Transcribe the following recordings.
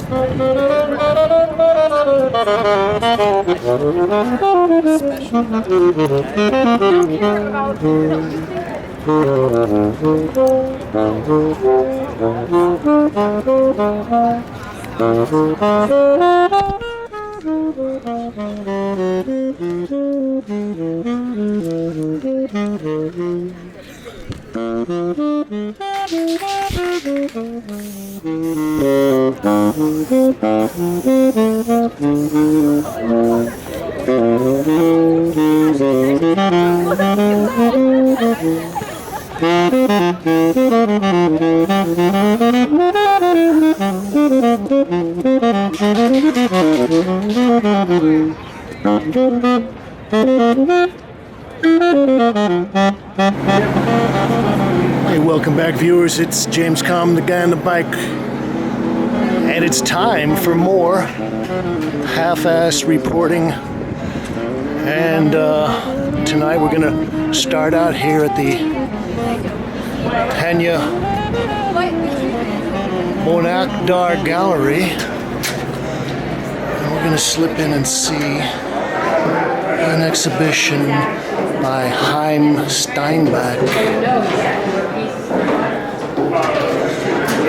Hey, welcome back, viewers. It's James Kalm, the guy on the bike, and it's time for more half-ass reporting. And tonight we're gonna start out here at the TANYA BONAKDAR gallery, and we're gonna slip in and see an exhibition by Haim Steinbach.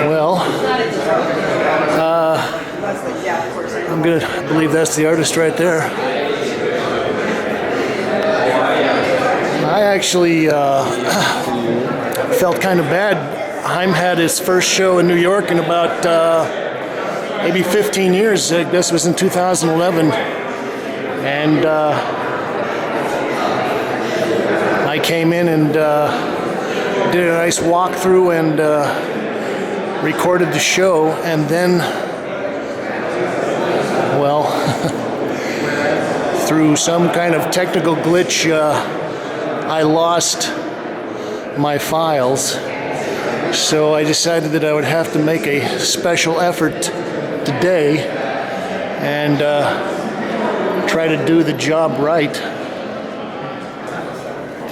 Well, I'm gonna believe that's the artist right there. I actually felt kind of bad. Haim had his first show in New York in about maybe 15 years. I guess it was in 2011. And I came in and did a nice walkthrough and recorded the show, and then, well, through some kind of technical glitch, I lost my files. So I decided that I would have to make a special effort today and try to do the job right.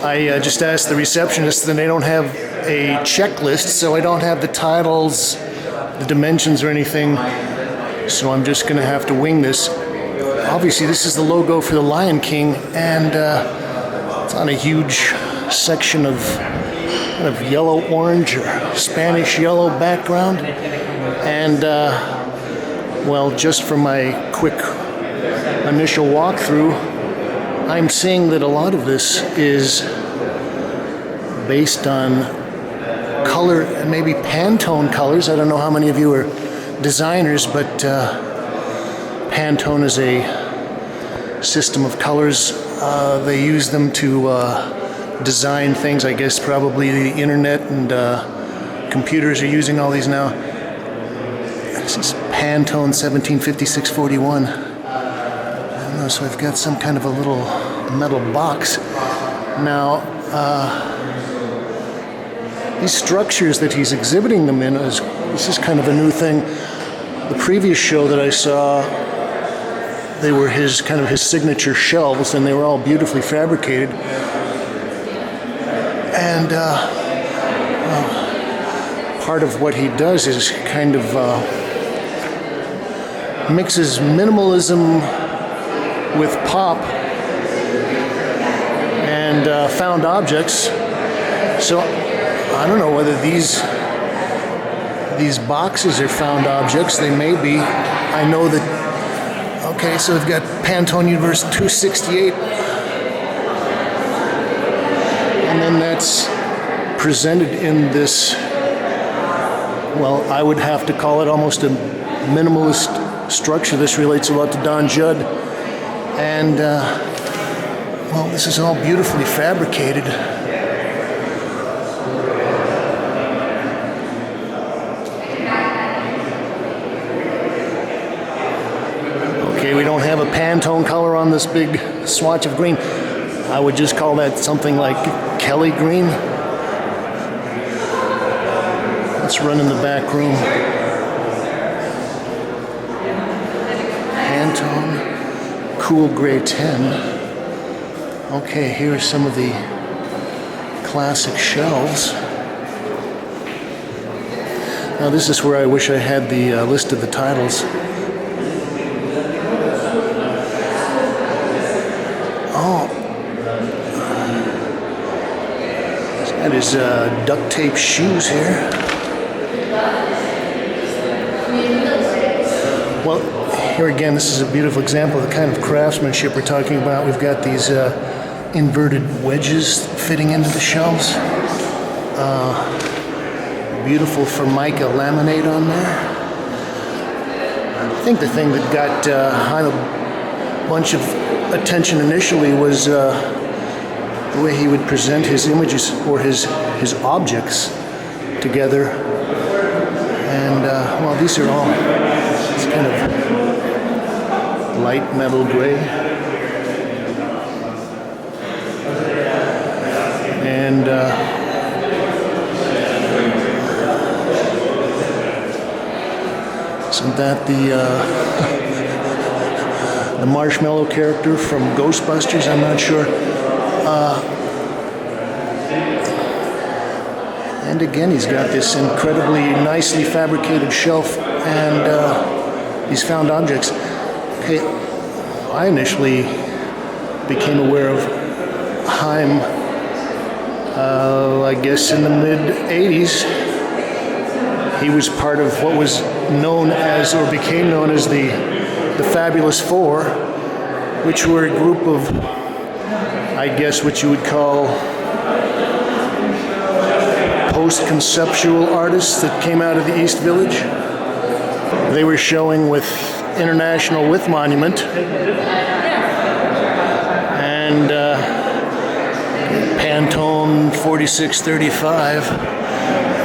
I just asked the receptionist, and they don't have a checklist, so I don't have the titles, the dimensions, or anything. So I'm just going to have to wing this. Obviously, this is the logo for the Lion King, and it's on a huge section of kind of yellow-orange or Spanish-yellow background. And, well, just from my quick initial walkthrough, I'm seeing that a lot of this is based on color, maybe Pantone colors. I don't know how many of you are designers, but Pantone is a system of colors. They use them to design things. I guess probably the internet and computers are using all these now. This is Pantone 175641. So I've got some kind of a little metal box. Now, these structures that he's exhibiting them in, this is kind of a new thing. The previous show that I saw, they were his signature shelves, and they were all beautifully fabricated. And well, part of what he does is kind of mixes minimalism with pop and found objects. So I don't know whether these boxes are found objects. They may be. I know that. Okay, so we've got Pantone Universe 268, and then that's presented in this. Well, I would have to call it almost a minimalist structure. This relates a lot to Don Judd. And, well, this is all beautifully fabricated. Okay, we don't have a Pantone color on this big swatch of green. I would just call that something like Kelly green. Let's run in the back room. Pantone Cool Gray 10. Okay, here are some of the classic shelves. Now this is where I wish I had the list of the titles. Oh, he's got his duct tape shoes here. Well, here again, this is a beautiful example of the kind of craftsmanship we're talking about. We've got these inverted wedges fitting into the shelves. Beautiful Formica laminate on there. I think the thing that got Haim a bunch of attention initially was the way he would present his images or his objects together. And well, these are all this kind of light metal gray. And isn't that the marshmallow character from Ghostbusters? I'm not sure. And again, he's got this incredibly nicely fabricated shelf and these found objects. Okay, I initially became aware of Haim, I guess in the mid-'80s. He was part of what was known as, or became known as, the Fabulous Four, which were a group of, I guess, what you would call post-conceptual artists that came out of the East Village. They were showing with International Width Monument and Pantone 4635.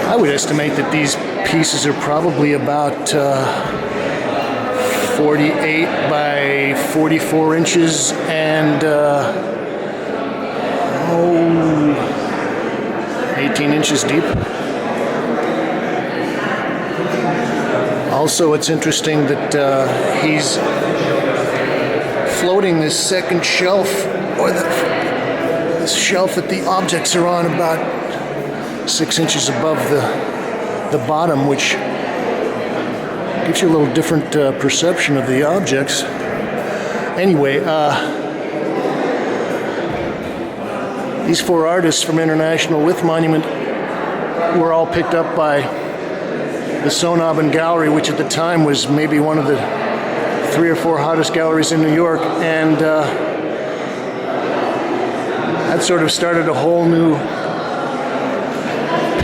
I would estimate that these pieces are probably about 48 by 44 inches and 18 inches deep. Also, it's interesting that he's floating this second shelf, or this shelf that the objects are on, about 6 inches above the bottom, which gives you a little different perception of the objects. Anyway, these four artists from International Width Monument were all picked up by the Sonaben Gallery, which at the time was maybe one of the 3 or 4 hottest galleries in New York, and that sort of started a whole new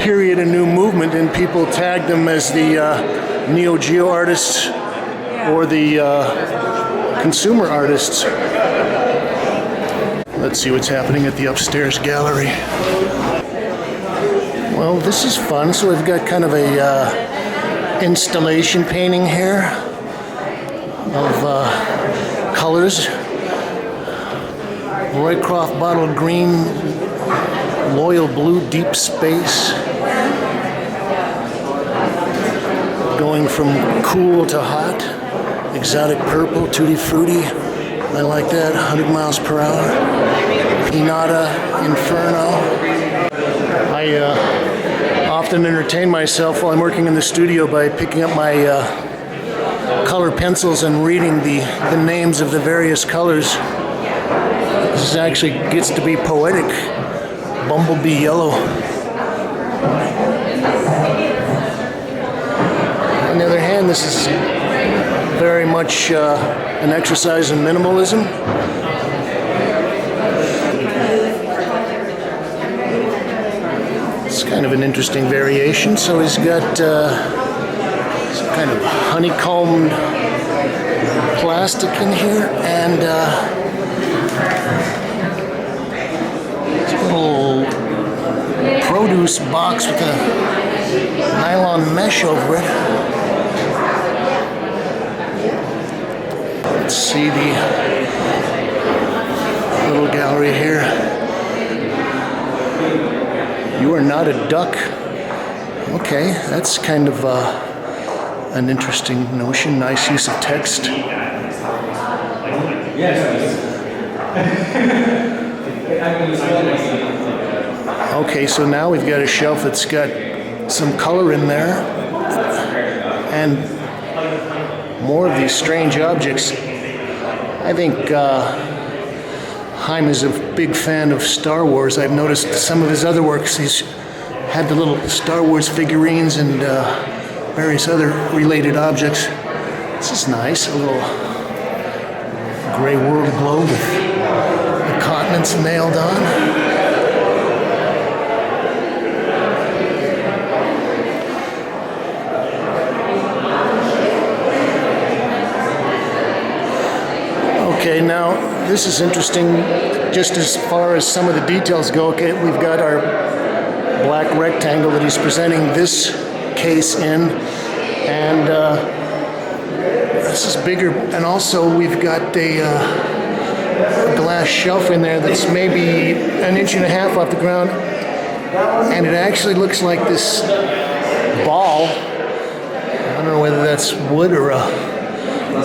period, a new movement, and people tagged them as the Neo-Geo artists or the consumer artists. Let's see what's happening at the upstairs gallery. Well, this is fun. So we've got kind of a installation painting here of colors. Roycroft bottled green, Loyal blue, deep space. Going from cool to hot. Exotic purple, tutti frutti. I like that. 100 miles per hour. Pinata Inferno. I often entertain myself while I'm working in the studio by picking up my color pencils and reading the names of the various colors. This actually gets to be poetic. Bumblebee yellow. On the other hand, this is very much an exercise in minimalism. It's kind of an interesting variation. So he's got some kind of honeycombed plastic in here, and little produce box with a nylon mesh over it. Let's see the little gallery here. You are not a duck. Okay, that's kind of an interesting notion. Nice use of text. Okay, so now we've got a shelf that's got some color in there. and more of these strange objects. I think Haim is a big fan of Star Wars. I've noticed some of his other works, he's had the little Star Wars figurines and various other related objects. This is nice, a little gray world globe with the continents nailed on. Okay, now this is interesting just as far as some of the details go. Okay, we've got our black rectangle that he's presenting this case in, and this is bigger, and also we've got a glass shelf in there that's maybe 1.5 inches off the ground, and it actually looks like this ball. I don't know whether that's wood or a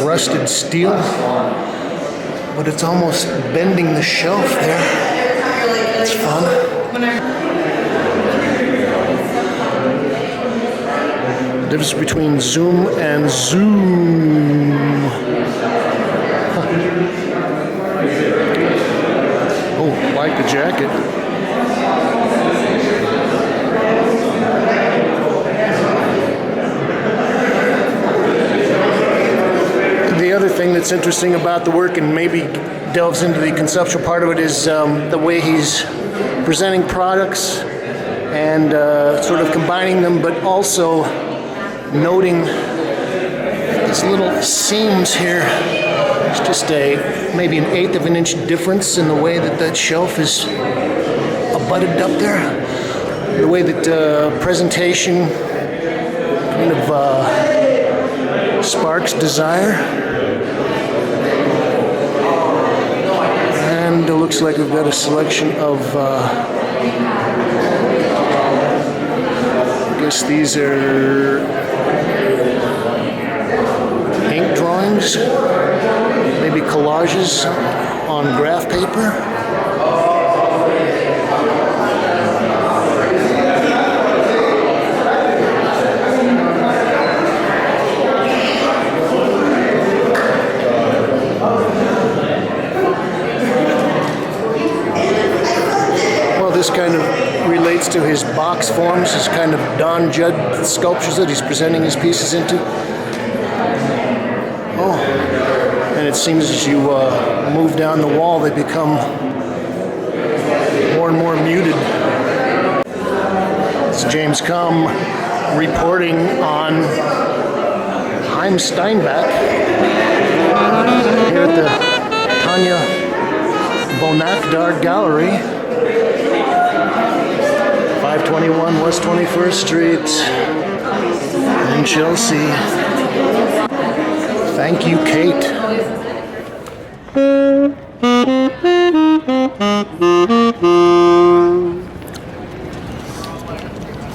rusted steel, but it's almost bending the shelf there. It's fun. The difference between zoom and zoom. Oh, like the jacket. The other thing that's interesting about the work, and maybe delves into the conceptual part of it, is the way he's presenting products and sort of combining them, but also noting these little seams here. It's just maybe 1/8 of an inch difference in the way that that shelf is abutted up there. The way that presentation kind of sparks desire. And it looks like we've got a selection of, I guess these are ink drawings, maybe collages on graph paper. This kind of relates to his box forms, his kind of Don Judd sculptures that he's presenting his pieces into. Oh, and it seems as you move down the wall, they become more and more muted. It's James Kalm reporting on Haim Steinbach here at the TANYA Bonakdar Gallery. 521 West 21st Street in Chelsea. Thank you, Kate.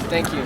Thank you.